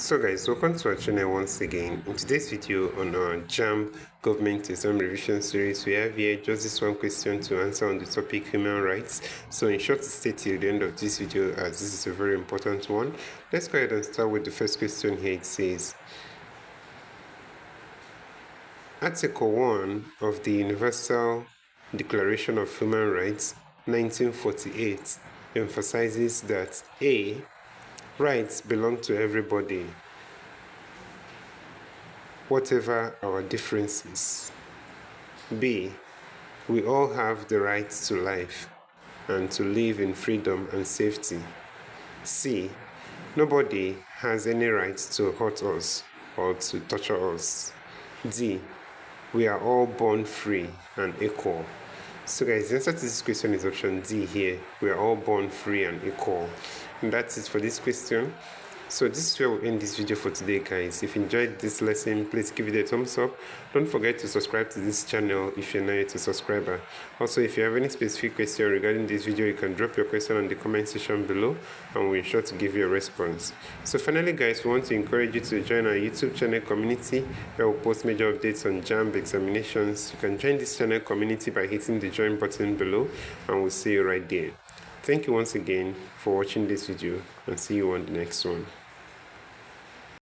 So guys, welcome to our channel once again. In today's video on our JAMB Government Exam Revision Series, we have here just this one question to answer on the topic human rights. So in short, stay till the end of this video as this is a very important one. Let's go ahead and start with the first question here. It says, Article 1 of the Universal Declaration of Human Rights, 1948, emphasizes that A. Rights belong to everybody, whatever our differences. B. We all have the right to life and to live in freedom and safety. C. Nobody has any right to hurt us or to torture us. D. We are all born free and equal. So guys, the answer to this question is option D here. We are all born free and equal. And that's it for this question. So this is where we'll end this video for today, guys. If you enjoyed this lesson, please give it a thumbs up. Don't forget to subscribe to this channel if you're not yet a subscriber. Also, if you have any specific question regarding this video, you can drop your question on the comment section below and we'll ensure to give you a response. So finally, guys, we want to encourage you to join our YouTube channel community where we'll post major updates on JAMB examinations. You can join this channel community by hitting the join button below and we'll see you right there. Thank you once again for watching this video and see you on the next one.